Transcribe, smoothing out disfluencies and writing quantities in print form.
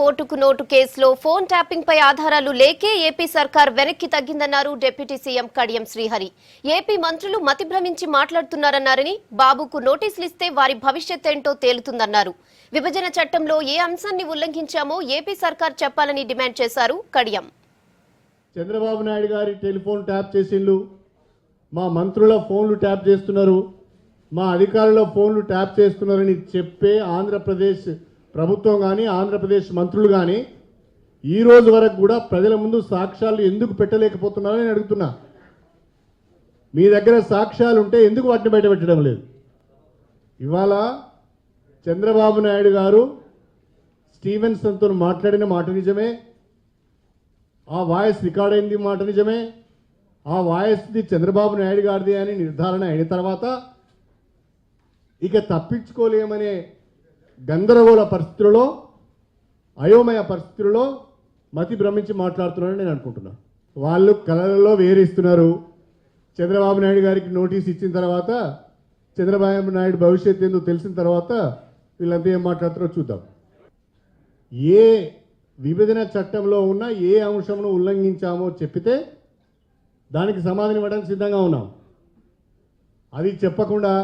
ఓటుకు నోటు కేసులో phone tapping పై ఆధారాలు లేకే ఏపీ సర్కార్ వెనక్కి తగ్గిందన్నారు deputy CM Kadiyam Srihari. AP మంత్రులు మతిభ్రమించి మాట్లాడుతున్నారన్నారని, బాబుకు నోటీసులు ఇస్తే వారి భవిష్యత్ ఏంటో తేలుతుందన్నారు. విభజన చట్టంలో ఏ అంశాన్ని ఉల్లంఘించామో ఏపీ సర్కార్ చెప్పాలని డిమాండ్ చేశారు కడియం. చంద్రబాబు నాయుడు గారి టెలిఫోన్ ట్యాప్ చేసిండ్రు, మా మంత్రుల ఫోన్లు ట్యాప్ చేస్తున్నారు, మా అధికారుల ఫోన్లు ట్యాప్ చేస్తున్నారని చెప్పే ఆంధ్రప్రదేశ్ ప్రభుత్వం కానీ ఆంధ్రప్రదేశ్ మంత్రులు కానీ ఈ రోజు వరకు కూడా ప్రజల ముందు సాక్ష్యాలు ఎందుకు పెట్టలేకపోతున్నారని నేను అడుగుతున్నా. మీ దగ్గర సాక్ష్యాలు ఉంటే ఎందుకు వాటిని బయటపెట్టడం లేదు? ఇవాళ చంద్రబాబు నాయుడు గారు స్టీవెన్సన్తో మాట్లాడిన మాట నిజమే, ఆ వాయిస్ రికార్డ్ అయింది మాట నిజమే, ఆ వాయిస్ది చంద్రబాబు నాయుడు గారిది అని నిర్ధారణ అయిన తర్వాత ఇక తప్పించుకోలేమనే గందరగోళ పరిస్థితుల్లో, అయోమయ పరిస్థితుల్లో మతి భ్రమించి మాట్లాడుతున్నారని నేను అనుకుంటున్నాను. వాళ్ళు కళలలో వేరిస్తున్నారు. చంద్రబాబు నాయుడు గారికి నోటీస్ ఇచ్చిన తర్వాత, చంద్రబాబు నాయుడు భవిష్యత్తు ఏందో తెలిసిన తర్వాత వీళ్ళంతా ఏం మాట్లాడుతారో చూద్దాం. ఏ విభజన చట్టంలో ఉన్న ఏ అంశంను ఉల్లంఘించామో చెప్పితే దానికి సమాధానం ఇవ్వడానికి సిద్ధంగా ఉన్నాం. అది చెప్పకుండా